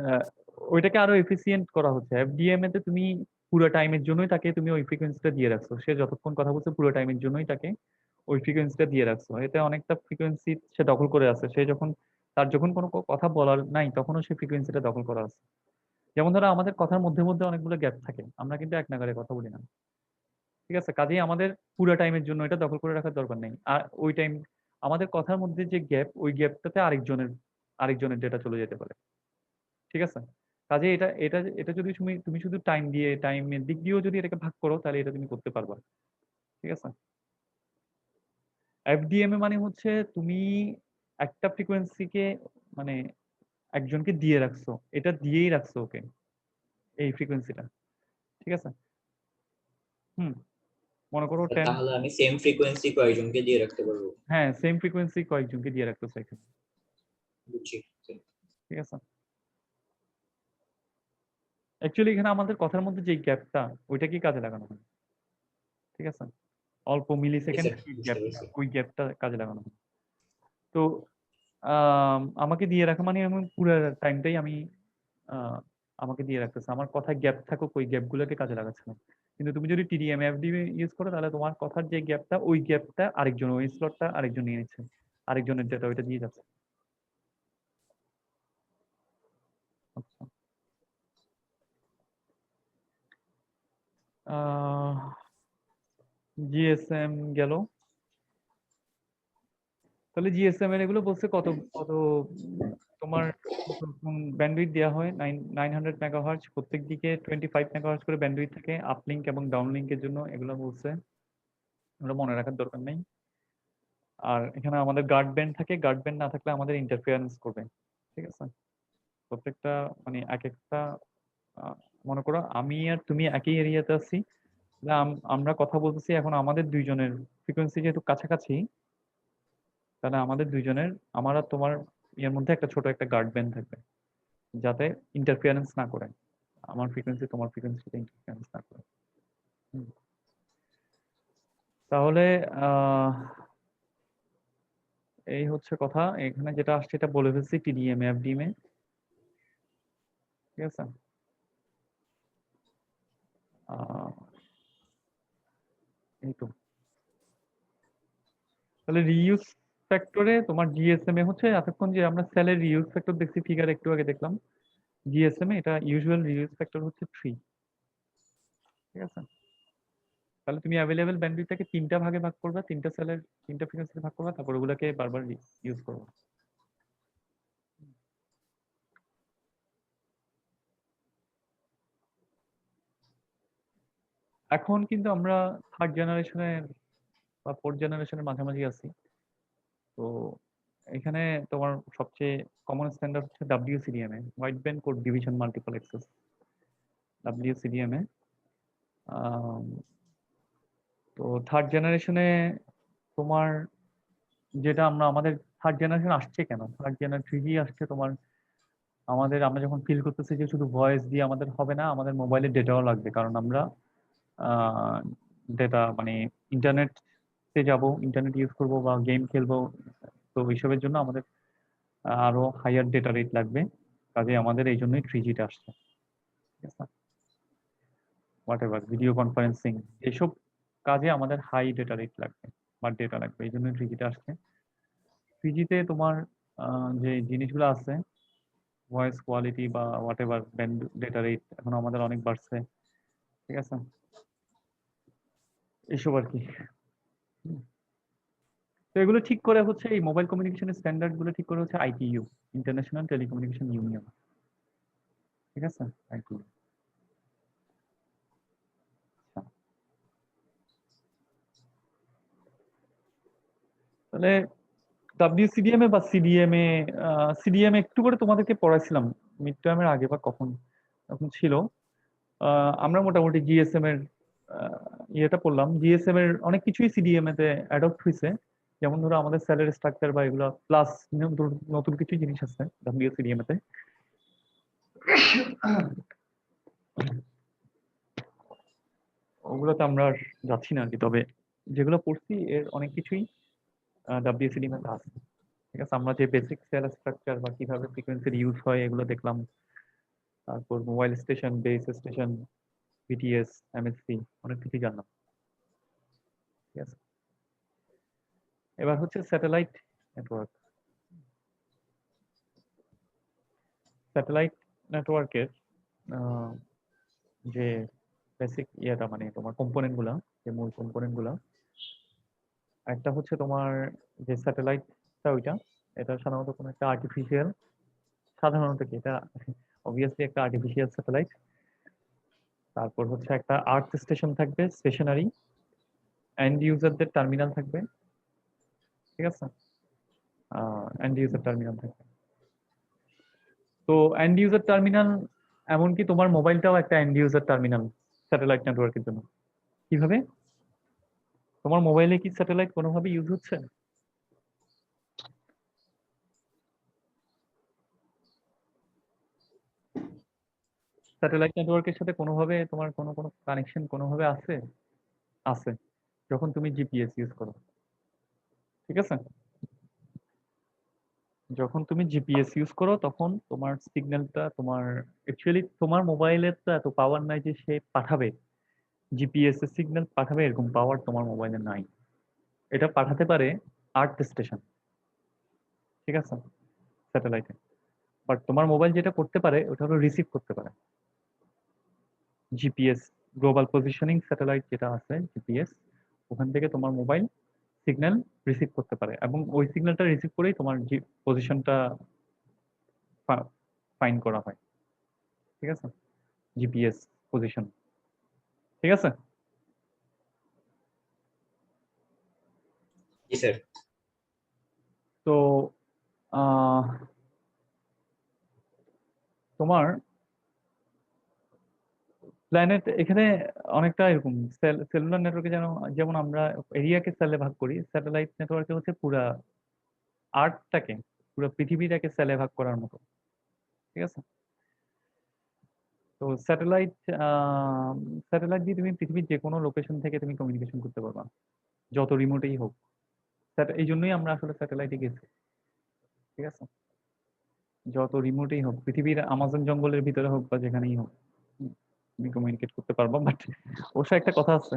আহ, ওইটাকে আরো এফিসিয়েন্ট করা হচ্ছে। এফডিএম এতে তুমি পুরো টাইমের জন্যই তাকে তুমি ওই ফ্রিকোয়েন্সিটা দিয়ে রাখছো, সে যতক্ষণ কথা বলছে পুরো টাইমের জন্যই তাকে ওই ফ্রিকোয়েন্সিটা দিয়ে রাখছো। এতে অনেকটা ফ্রিকোয়েন্সি সে দখল করে আছে, সে যখন তার যখন কোনো কথা বলার নাই তখনও সে ফ্রিকোয়েন্সিটা দখল করা আছে। যেমন ধরো আমাদের কথার মধ্যে মধ্যে অনেকগুলো গ্যাপ থাকে, আমরা কিন্তু এক নাগাড়ে কথা বলি না। ঠিক আছে, কাজেই আমাদের পুরো টাইমের জন্য এটা দখল করে রাখার দরকার নেই। আর ওই টাইম আমাদের কথার মধ্যে যে গ্যাপ, ওই গ্যাপটাতে আরেকজনের ডেটা চলে যেতে পারে। ঠিক আছে? কাজে এটা এটা এটা যদি তুমি তুমি শুধু টাইমের দিক দিয়েও যদি এটাকে ভাগ করো, তাহলে এটা তুমি করতে পারবা। ঠিক আছে? এফডিএমএ মানে হচ্ছে তুমি একটা ফ্রিকোয়েন্সিকে মানে একজনকে দিয়ে রাখছো, এটা দিয়েই রাখছো ওকে, এই ফ্রিকোয়েন্সিটা। ঠিক আছে? হুম, মনে করো 10। তাহলে আমি সেম ফ্রিকোয়েন্সি কয়েকজনকে দিয়ে রাখতে পারবো। হ্যাঁ, সেম ফ্রিকোয়েন্সি কয়েকজনকে দিয়ে রাখতেছো এখানে। বুঝছি। ঠিক আছে? অ্যাকচুয়ালি এখানে আমাদের কথার মধ্যে যে গ্যাপটা, ওইটাকেই কাজে লাগানো হয়। ঠিক আছে? অল্প মিলি জি সেকেন্ড স্যার, বুঝতে গ্যাপটা, পারছি। ওই গ্যাপটা কাজে লাগানো হয়। তো আমাকে দিয়ে রাখা মানে আমি পুরো টাইমটাই আমি আহ, আমাকে দিয়ে রাখতেছে, আমার কথায় গ্যাপ থাকুক, ওই গ্যাপ গুলোকে কাজে লাগাচ্ছে না। কিন্তু তুমি যদি টিডিএম এফডিএম ইউজ করো, তাহলে তোমার কথার যে গ্যাপটা, ওই গ্যাপটা আরেকজন, ওই স্লটটা আরেকজন নিয়ে নিচ্ছে, আরেকজনের যেটা ওইটা দিয়ে যাচ্ছে। আচ্ছা, জিএসএম গেল। তাহলে জিএসএম এর এগুলো বলছে কত কত তোমার কত ব্যান্ডউইথ দেওয়া হয়, 900 মেগাহার্জ, প্রত্যেক দিকে 25 মেগাহার্জ করে ব্যান্ডউইথ থাকে আপলিঙ্ক এবং ডাউনলিঙ্কের জন্য, এগুলো বলছে। এগুলো মনে রাখার দরকার নেই। আর এখানে আমাদের গার্ড ব্যান্ড থাকে, গার্ড ব্যান্ড না থাকলে আমাদের ইন্টারফেয়ারেন্স করবে। ঠিক আছে? প্রত্যেকটা মানে এক একটা আহ, মনে করো আমি আর তুমি একই এরিয়াতে আছি, তাহলে আমরা কথা বলতেছি, এখন আমাদের দুইজনের ফ্রিকোয়েন্সি যেহেতু কাছাকাছি, তাহলে আমাদের দুইজনের, আমার আর তোমার ইয়ের মধ্যে একটা ছোট একটা গার্ড ব্যান্ড থাকবে, যাতে ইন্টারফিয়ারেন্স না করে, আমার ফ্রিকোয়েন্সি তোমার ফ্রিকোয়েন্সিতে ইন্টারফিয়ারেন্স না করে। হুম। তাহলে আহ এই হচ্ছে কথা, এখানে যেটা আসছে এটা বলে ফেলছি, টিডিএম এফডিএম এ। ঠিক আছে? আহ এই তো। তাহলে রিইউজ ফ্যাক্টরে তোমার জিএসএম এ হচ্ছে, এতক্ষণ যে আমরা সেলের রিইউজ ফ্যাক্টর দেখছি, ফিগার একটু আগে দেখলাম, জিএসএম এ এটা ইউজুয়াল রিইউজ ফ্যাক্টর হচ্ছে 3। ঠিক আছে? তাহলে তুমি অ্যাভেলেবেল ব্যান্ডউইথটাকে তিনটা ভাগে ভাগ করবে, তিনটা সেলের তিনটা ফ্রিকোয়েন্সিতে ভাগ করবে, তারপর ওগুলোকে বারবার ইউজ করবে। এখন কিন্তু আমরা থার্ড জেনারেশনের বা ফোর্থ জেনারেশনের মাঝামাঝি আছি। তো এখানে তোমার সবচেয়ে কমন স্ট্যান্ডার্ড হচ্ছে WCDMA, white band code division multiple access, WCDMA। তো থার্ড জেনারেশনে তোমার যেটা আমাদের থার্ড জেনারেশন আসছে, কেন থার্ড জেনারেশন 3G আসছে তোমার, আমরা যখন ফিল করতেছি যে শুধু ভয়েস দিয়ে আমাদের হবে না, আমাদের মোবাইলের ডেটাও লাগবে, কারণ আমরা ডেটা মানে ইন্টারনেটে যাব, ইন্টারনেট ইউজ করব বা গেম খেলবো। তো এইসবের জন্য আমাদের আরো হাইয়ার ডেটা রেট লাগবে, কাজে আমাদের এই জন্যই 3Gটা আসছে। ঠিক আছে? হোয়াট এভার ভিডিও কনফারেন্সিং, এসব কাজে আমাদের হাই ডেটা রেট লাগবে বা ডেটা লাগবে, এই জন্য 3Gটা আসছে। 3Gতে তোমার যে জিনিসগুলো আছে, ভয়েস কোয়ালিটি বা what ever band data rate এখন আমাদের অনেক বাড়ছে। ঠিক আছে? এইসব আর কি। হুম। তো এগুলো ঠিক করে হচ্ছে, এই মোবাইল কমিউনিকেশনের স্ট্যান্ডার্ড গুলো ঠিক করে হচ্ছে আইটিইউ, ইন্টারন্যাশনাল টেলিকমিউনিকেশন ইউনিয়ন। ঠিক আছে? আইটিইউ। তাহলে WCDMA বা সিডিএমএ, সিডিএমএ একটু করে তোমাদেরকে পড়াইছিলাম মিড টার্মের আগে বা কখন তখন ছিল। আমরা মোটামুটি জিএসএম এর ইয়েটা পড়লাম, জিএসএম এর অনেক কিছুই সিডিএমএ তে অ্যাডপ্ট হয়েছে। যেমন ধরো আমাদের স্যালারি স্ট্রাকচার বা এগুলো প্লাস নতুন কিছু জিনিস আছে WCDMA তে। ওগুলোতে আমরা আর যাচ্ছি না আর কি, তবে যেগুলো পড়ছি এর অনেক কিছুই WCDMA তে আছে। ঠিক আছে? আমরা যে বেসিক সেল স্ট্রাকচার বা কিভাবে ফ্রিকোয়েন্সির ইউজ হয় এগুলো দেখলাম, তারপর mobile station, base station, BTS, MSc, অনেক কিছুই জানলাম। ঠিক আছে? এবার হচ্ছে স্যাটেলাইট নেটওয়ার্ক। স্যাটেলাইট নেটওয়ার্কের যে বেসিক ইয়েটা মানে তোমার কম্পোনেন্ট গুলা, যে মূল কম্পোনেন্ট গুলা, একটা হচ্ছে তোমার যে স্যাটেলাইটটা ওইটা, এটা সাধারণত কোনো একটা আর্টিফিশিয়াল, সাধারণত কি এটা অবভিয়াসলি একটা আর্টিফিশিয়াল স্যাটেলাইট। তারপর হচ্ছে একটা আর্থ স্টেশন থাকবে, স্টেশনারি এন্ড ইউজারদের টার্মিনাল থাকবে, ঠিক আছে? এন্ড ইউজার টার্মিনাল থাকবে। তো এন্ড ইউজার টার্মিনাল, এমনকি তোমার মোবাইলটাও একটা এন্ড ইউজার টার্মিনাল স্যাটেলাইট নেটওয়ার্কের জন্য। কিভাবে? তোমার মোবাইলে কি স্যাটেলাইট কোনোভাবে ইউজ হচ্ছে? স্যাটেলাইট নেটওয়ার্কের সাথে কোনোভাবে তোমার কোনো কোনো কানেকশন কোনোভাবে আছে? আছে, যখন তুমি জিপিএস ইউজ করো, ঠিক আছে? যখন তুমি জিপিএস ইউজ করো তখন তোমার সিগন্যালটা তোমার, অ্যাকচুয়ালি তোমার মোবাইলের তো এত পাওয়ার নাই যে সে পাঠাবে, জিপিএস এর সিগন্যাল পাঠাবে এরকম পাওয়ার তোমার মোবাইলে নাই। এটা পাঠাতে পারে আর্থ স্টেশন, ঠিক আছে, স্যাটেলাইটে। বাট তোমার মোবাইল যেটা করতে পারে ওটা হলো রিসিভ করতে পারে। জিপিএস, গ্লোবাল পজিশনিং স্যাটেলাইট যেটা আছে জিপিএস, ওখান থেকে তোমার মোবাইল সিগন্যাল রিসিভ করতে পারে এবং ওই সিগন্যালটা রিসিভ করেই তোমার পজিশনটা ফাইন্ড করা হয়, ঠিক আছে? জিপিএস পজিশন, ঠিক আছে? জি স্যার। তো আহ, তোমার প্ল্যানেট এখানে অনেকটা এরকম সেলুলার নেটওয়ার্কে যেন, যেমন আমরা এরিয়াকে সেলে ভাগ করি, স্যাটেলাইট নেটওয়ার্কে হচ্ছে পুরা আর্থটাকে, পুরো পৃথিবীটাকে সেলে ভাগ করার মতো, ঠিক আছে? তো স্যাটেলাইট, স্যাটেলাইট দিয়ে তুমি পৃথিবীর যে কোনো লোকেশন থেকে তুমি কমিউনিকেশন করতে পারবা, যত রিমোটেই হোক। এই জন্যই আমরা আসলে স্যাটেলাইটে গেছি, ঠিক আছে? যত রিমোটেই হোক, পৃথিবীর আমাজন জঙ্গলের ভিতরে হোক বা যেখানেই হোক, তুমি কমিউনিকেট করতে পারবা। বাট অবশ্য একটা কথা আছে,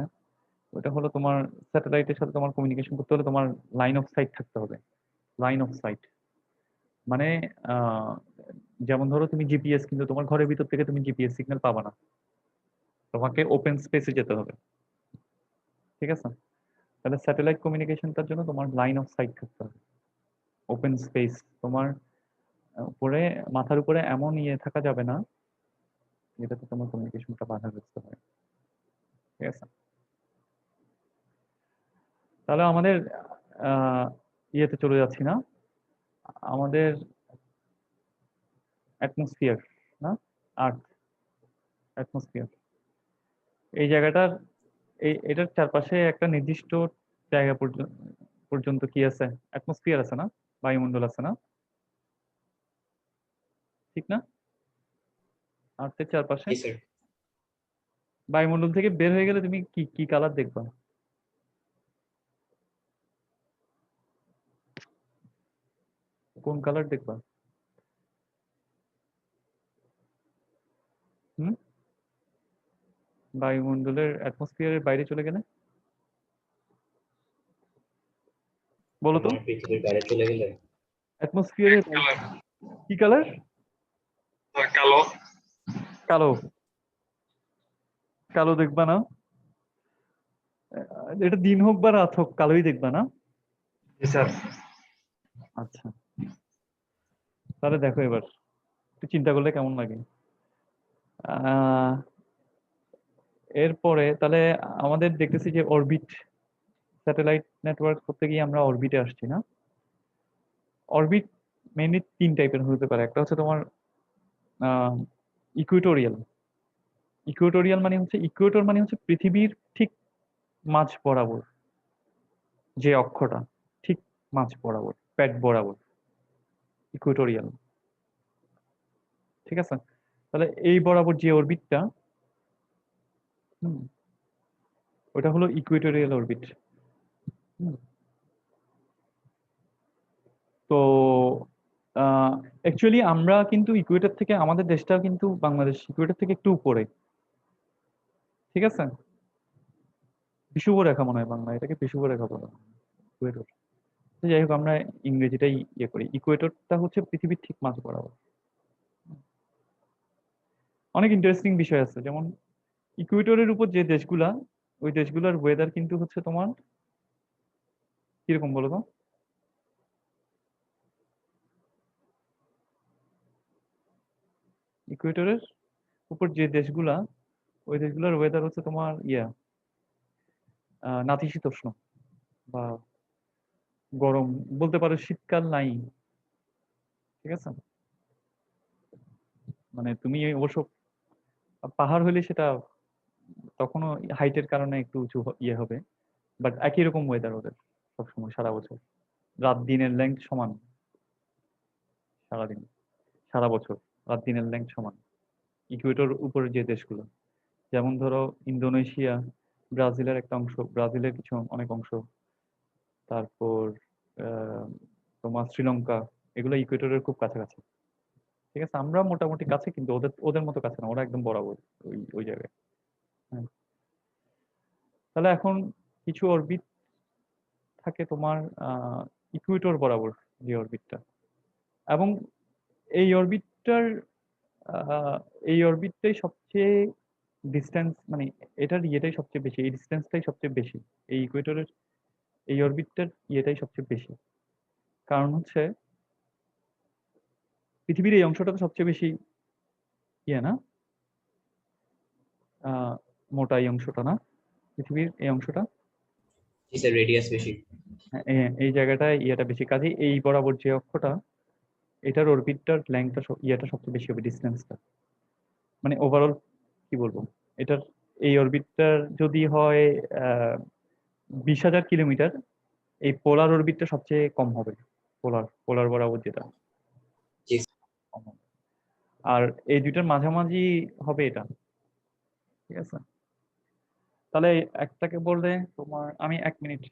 ওটা হলো তোমার স্যাটেলাইটের সাথে তোমার কমিউনিকেশন করতে হলে তোমার লাইন অফ সাইট থাকতে হবে। লাইন অফ সাইট মানে আহ, যেমন ধরো তুমি জিপিএস, কিন্তু তোমার ঘরের ভিতর থেকে তুমি জিপিএস সিগন্যাল পাবা না, তোমাকে ওপেন স্পেসে যেতে হবে, ঠিক আছে? তাহলে স্যাটেলাইট কমিউনিকেশনটার জন্য তোমার লাইন অফ সাইট থাকতে হবে, ওপেন স্পেস। তোমার উপরে, মাথার উপরে এমন ইয়ে থাকা যাবে না যেটাতে তোমার কমিউনিকেশনটা বাধাগ্রস্ত হয়, ঠিক আছে? তাহলে আমাদের আহ ইয়েতে চলে যাচ্ছি না, আমাদের অ্যাটমসফিয়ার, না, আর্থ, অ্যাটমসফিয়ার, এই জায়গাটার, এটার চারপাশে একটা নির্দিষ্ট জায়গা পর্যন্ত পর্যন্ত কি আছে, অ্যাটমসফিয়ার আছে না, বায়ুমণ্ডল আছে না, ঠিক না? আর্থের চারপাশে জি স্যার। বায়ুমণ্ডল থেকে বের হয়ে গেলে তুমি কি কি কালার দেখবা? কোন কালার দেখবা? হুম, বায়ুমণ্ডলের অ্যাটমসফিয়ারের বাইরে চলে গেলে বলো তো, আমার পৃথিবীর বাইরে চলে গেলে অ্যাটমসফিয়ারের বাইরে কি কালার? কালো। কালো, কালো দেখবা না? এটা দিন হোক বা রাত হোক কালোই দেখবা না? জি স্যার। আচ্ছা, তাহলে দেখো এবার একটু চিন্তা করলে কেমন লাগে। আহ এরপরে তাহলে আমাদের দেখতেছি যে অরবিট, স্যাটেলাইট নেটওয়ার্ক করতে গিয়ে আমরা অরবিটে আসছি না? অরবিট মেইনলি তিন টাইপের হতে পারে। একটা হচ্ছে তোমার ইকুয়েটোরিয়াল। ইকুয়েটোরিয়াল মানে হচ্ছে, ইকুয়েটর মানে হচ্ছে পৃথিবীর ঠিক মাঝ বরাবর যে অক্ষটা, ঠিক মাঝ বরাবর, প্যাড বরাবর, ইকুয়েটোরিয়াল, ঠিক আছে? তাহলে এই বরাবর যে অরবিটটা, হুম, ওটা হলো ইকুয়েটোরিয়াল অরবিট। তো অ্যাকচুয়ালি আমরা কিন্তু ইকুয়েটর থেকে, আমাদের দেশটাও কিন্তু, বাংলাদেশ ইকুয়েটর থেকে একটু উপরে, ঠিক আছে? বিষুব রেখা মনে হয় বাংলা, এটাকে বিষুব রেখা বলা হয়, ইকুয়েটর। তো যাই হোক, আমরা ইংরেজিটাই ইয়ে করি। ইকুয়েটরটা হচ্ছে পৃথিবীর ঠিক মাঝ বরাবর। অনেক ইন্টারেস্টিং বিষয় আছে, যেমন ইকুয়েটরের উপর যে দেশগুলা, ওই দেশগুলোর ওয়েদার কিন্তু হচ্ছে তোমার কিরকম বলো তো? ইকুয়েটরের উপর যে দেশগুলা, ওই দেশগুলোর ওয়েদার হচ্ছে তোমার নাতিশীতোষ্ণ বা গরম, বলতে পারো শীতকাল নাই। ঠিক আছে, মানে তুমি অবশ্য পাহাড় হলে সেটা তখনও হাইটের কারণে একটু উঁচু হবে, বাট একই রকম ওয়েদার ওদের সবসময় সারা বছর। রাত দিনের লেন্থ সমান সারাদিন, সারা বছর রাত দিনের লেন্থ সমান। ইকুয়েটর উপরের যে দেশগুলো, যেমন ধরো ইন্দোনেশিয়া, ব্রাজিলের একটা অংশ, ব্রাজিলের কিছু অনেক অংশ, তারপর আহ, তোমার শ্রীলঙ্কা, এগুলো ইকুয়েটরের খুব কাছাকাছি। ঠিক আছে, আমরা মোটামুটি কাছে, কিন্তু ওদের ওদের মতো কাছে না, ওরা একদম বরাবর ওই ওই জায়গায়। হ্যাঁ, তাহলে এখন কিছু অরবিট থাকে তোমার ইকুয়েটর বরাবর, যে অরবিটটা, এবং এই অরবিটটার এই অরবিটটাই সবচেয়ে ডিস্টেন্স, মানে এটার ইয়েটাই সবচেয়ে বেশি, এই ডিস্টেন্সটাই সবচেয়ে বেশি, এই ইকুয়েটরের এই অরবিটটার ইয়েটাই সবচেয়ে বেশি। কারণ হচ্ছে পৃথিবীর এই অংশটা তো সবচেয়ে বেশি না, আহ, মোটা এই অংশটা না, পৃথিবীর এই অংশটা, জি স্যার, রেডিয়াস বেশি। হ্যাঁ, এই জায়গাটায় ইয়েটা বেশি, কাজে এই বরাবর যে অক্ষটা, এটার অরবিটটার লেংথটা ইয়েটা সবচেয়ে বেশি হবে, ডিস্টেন্সটা, মানে ওভারঅল কি বলবো, এটার এই অরবিটটার যদি হয় 20,000 কিলোমিটার, এই পোলার অরবিটটা সবচেয়ে কম হবে, পোলার পোলার বরাবর যেটা জি কম হবে। আর এই দুইটার মাঝামাঝি হবে এটা। ঠিক আছে, তাহলে একটাকে বললে তোমার, আমি 1 মিনিট।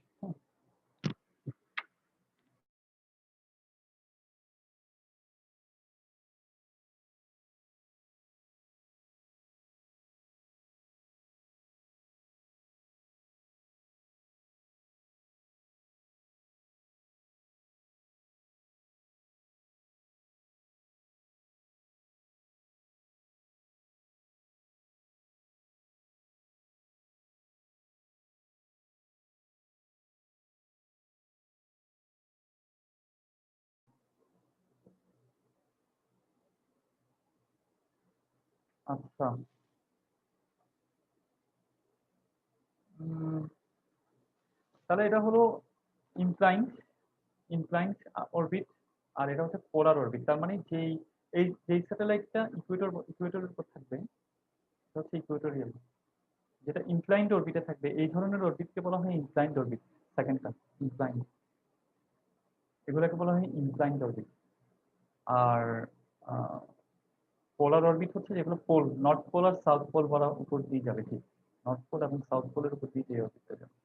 আচ্ছা, উম, তাহলে এটা হলো ইনক্লাইন্ড ইনক্লাইন্ড অরবিট, আর এটা হচ্ছে পোলার অরবিট। তার মানে যেই স্যাটেলাইটটা ইকুয়েটরের উপর থাকবে, এটা হচ্ছে ইকুয়েটোরিয়াল। যেটা ইনক্লাইন্ড অরবিটে থাকবে, এই ধরনের অরবিটকে বলা হয় ইনক্লাইন্ড অরবিট। সেকেন্ডটা ইনক্লাইন্ড, এগুলোকে বলা হয় ইনক্লাইন্ড অরবিট। আর পোলার অরবিট হচ্ছে যেগুলো পোল, নর্থ পোল আর সাউথ পোল বলা উপর দিয়ে যাবে, ঠিক নর্থ পোল এবং সাউথ পোলের উপর দিয়ে যে অরবিটটা যাবে।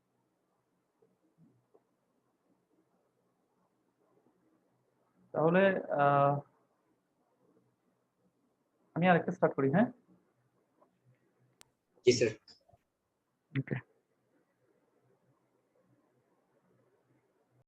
তাহলে আহ, আমি আরেকটা স্টার্ট করি, হ্যাঁ? জি স্যার। ওকে।